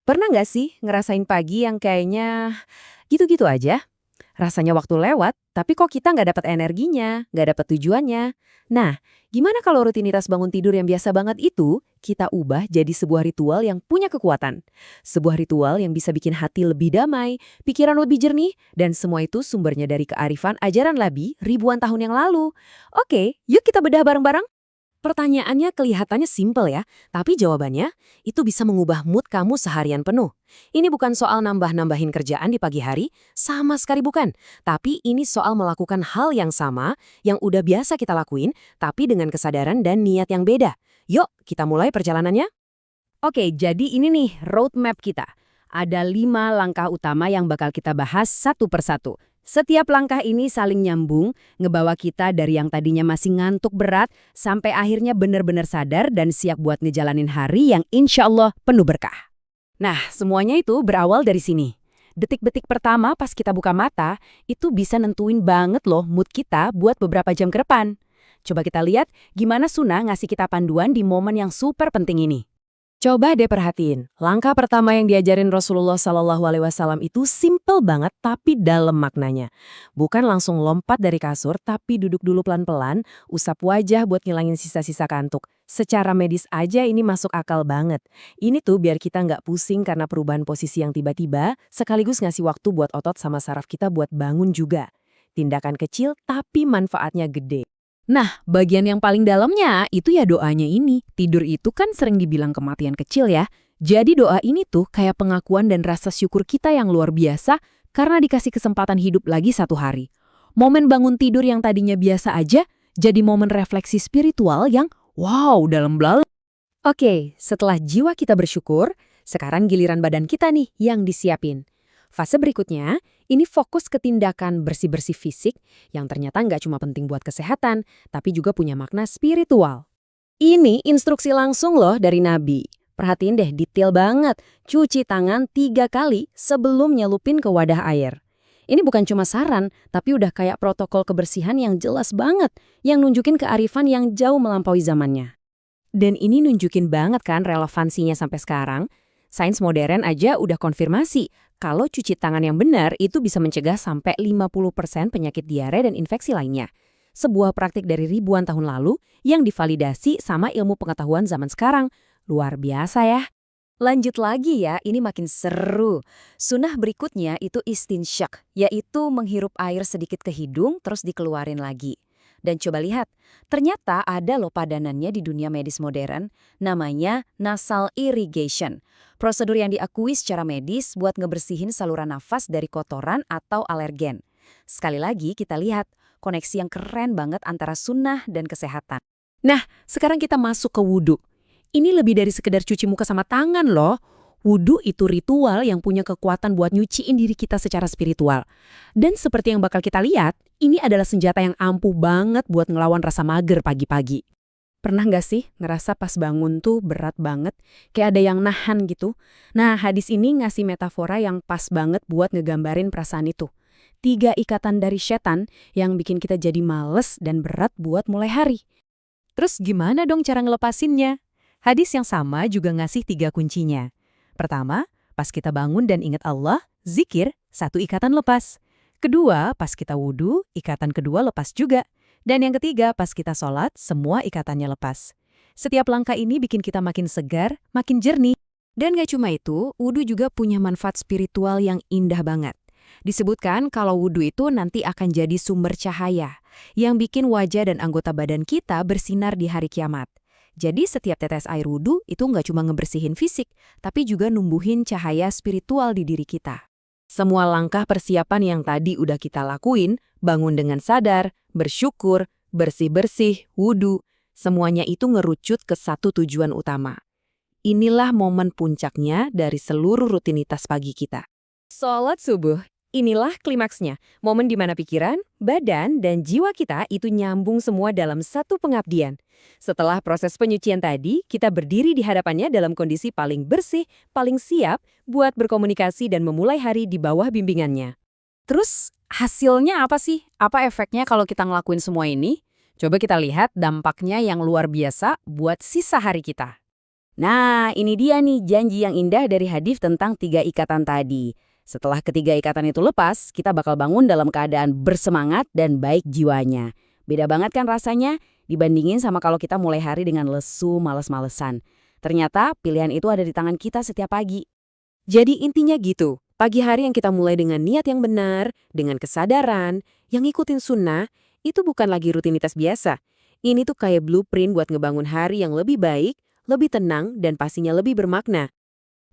Pernah nggak sih ngerasain pagi yang kayaknya gitu-gitu aja? Rasanya waktu lewat, tapi kok kita nggak dapat energinya, nggak dapat tujuannya. Nah, gimana kalau rutinitas bangun tidur yang biasa banget itu, kita ubah jadi sebuah ritual yang punya kekuatan? Sebuah ritual yang bisa bikin hati lebih damai, pikiran lebih jernih, dan semua itu sumbernya dari kearifan ajaran Labi ribuan tahun yang lalu. Oke, yuk kita bedah bareng-bareng. Pertanyaannya kelihatannya simpel ya, tapi jawabannya itu bisa mengubah mood kamu seharian penuh. Ini bukan soal nambah-nambahin kerjaan di pagi hari, sama sekali bukan. Tapi ini soal melakukan hal yang sama, yang udah biasa kita lakuin, tapi dengan kesadaran dan niat yang beda. Yuk, kita mulai perjalanannya. Oke, jadi ini nih roadmap kita. Ada 5 langkah utama yang bakal kita bahas satu persatu. Setiap langkah ini saling nyambung, ngebawa kita dari yang tadinya masih ngantuk berat, sampai akhirnya benar-benar sadar dan siap buat ngejalanin hari yang insya Allah penuh berkah. Nah, semuanya itu berawal dari sini. Detik-detik pertama pas kita buka mata, itu bisa nentuin banget loh mood kita buat beberapa jam ke depan. Coba kita lihat gimana Sunnah ngasih kita panduan di momen yang super penting ini. Coba deh perhatiin, langkah pertama yang diajarin Rasulullah SAW itu simple banget tapi dalam maknanya. Bukan langsung lompat dari kasur, tapi duduk dulu pelan-pelan, usap wajah buat ngilangin sisa-sisa kantuk. Secara medis aja ini masuk akal banget. Ini tuh biar kita nggak pusing karena perubahan posisi yang tiba-tiba, sekaligus ngasih waktu buat otot sama saraf kita buat bangun juga. Tindakan kecil tapi manfaatnya gede. Nah, bagian yang paling dalamnya itu ya doanya ini. Tidur itu kan sering dibilang kematian kecil ya. Jadi doa ini tuh kayak pengakuan dan rasa syukur kita yang luar biasa karena dikasih kesempatan hidup lagi satu hari. Momen bangun tidur yang tadinya biasa aja, jadi momen refleksi spiritual yang wow, dalam banget. Oke, setelah jiwa kita bersyukur, sekarang giliran badan kita nih yang disiapin. Fase berikutnya, ini fokus ke tindakan bersih-bersih fisik yang ternyata nggak cuma penting buat kesehatan, tapi juga punya makna spiritual. Ini instruksi langsung loh dari Nabi. Perhatiin deh, detail banget. Cuci tangan 3 kali sebelum nyelupin ke wadah air. Ini bukan cuma saran, tapi udah kayak protokol kebersihan yang jelas banget, yang nunjukin kearifan yang jauh melampaui zamannya. Dan ini nunjukin banget kan relevansinya sampai sekarang. Sains modern aja udah konfirmasi kalau cuci tangan yang benar itu bisa mencegah sampai 50% penyakit diare dan infeksi lainnya. Sebuah praktik dari ribuan tahun lalu yang divalidasi sama ilmu pengetahuan zaman sekarang. Luar biasa ya. Lanjut lagi ya, ini makin seru. Sunnah berikutnya itu istinsyak, yaitu menghirup air sedikit ke hidung terus dikeluarin lagi. Dan coba lihat, ternyata ada loh padanannya di dunia medis modern, namanya nasal irrigation. Prosedur yang diakui secara medis buat ngebersihin saluran nafas dari kotoran atau alergen. Sekali lagi kita lihat, koneksi yang keren banget antara sunnah dan kesehatan. Nah, sekarang kita masuk ke wudhu. Ini lebih dari sekedar cuci muka sama tangan loh. Wudhu itu ritual yang punya kekuatan buat nyuciin diri kita secara spiritual. Dan seperti yang bakal kita lihat, ini adalah senjata yang ampuh banget buat ngelawan rasa mager pagi-pagi. Pernah nggak sih ngerasa pas bangun tuh berat banget, kayak ada yang nahan gitu? Nah, hadis ini ngasih metafora yang pas banget buat ngegambarin perasaan itu. 3 ikatan dari setan yang bikin kita jadi males dan berat buat mulai hari. Terus gimana dong cara ngelepasinnya? Hadis yang sama juga ngasih 3 kuncinya. Pertama, pas kita bangun dan ingat Allah, zikir, 1 ikatan lepas. Kedua, pas kita wudhu, ikatan kedua lepas juga. Dan yang ketiga, pas kita sholat, semua ikatannya lepas. Setiap langkah ini bikin kita makin segar, makin jernih. Dan gak cuma itu, wudhu juga punya manfaat spiritual yang indah banget. Disebutkan kalau wudhu itu nanti akan jadi sumber cahaya, yang bikin wajah dan anggota badan kita bersinar di hari kiamat. Jadi setiap tetes air wudhu itu nggak cuma ngebersihin fisik, tapi juga numbuhin cahaya spiritual di diri kita. Semua langkah persiapan yang tadi udah kita lakuin, bangun dengan sadar, bersyukur, bersih-bersih, wudhu, semuanya itu ngerucut ke satu tujuan utama. Inilah momen puncaknya dari seluruh rutinitas pagi kita. Sholat subuh. Inilah klimaksnya, momen di mana pikiran, badan, dan jiwa kita itu nyambung semua dalam satu pengabdian. Setelah proses penyucian tadi, kita berdiri di hadapannya dalam kondisi paling bersih, paling siap buat berkomunikasi dan memulai hari di bawah bimbingannya. Terus, hasilnya apa sih? Apa efeknya kalau kita ngelakuin semua ini? Coba kita lihat dampaknya yang luar biasa buat sisa hari kita. Nah, ini dia nih janji yang indah dari hadis tentang 3 ikatan tadi. Setelah ketiga ikatan itu lepas, kita bakal bangun dalam keadaan bersemangat dan baik jiwanya. Beda banget kan rasanya dibandingin sama kalau kita mulai hari dengan lesu, males-malesan. Ternyata pilihan itu ada di tangan kita setiap pagi. Jadi intinya gitu, pagi hari yang kita mulai dengan niat yang benar, dengan kesadaran, yang ngikutin sunnah, itu bukan lagi rutinitas biasa. Ini tuh kayak blueprint buat ngebangun hari yang lebih baik, lebih tenang, dan pastinya lebih bermakna.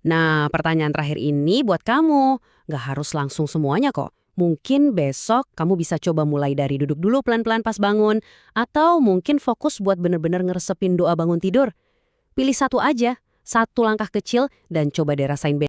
Nah, pertanyaan terakhir ini buat kamu. Nggak harus langsung semuanya kok. Mungkin besok kamu bisa coba mulai dari duduk dulu pelan-pelan pas bangun, atau mungkin fokus buat bener-bener ngeresepin doa bangun tidur. Pilih satu aja, satu langkah kecil, dan coba deh rasain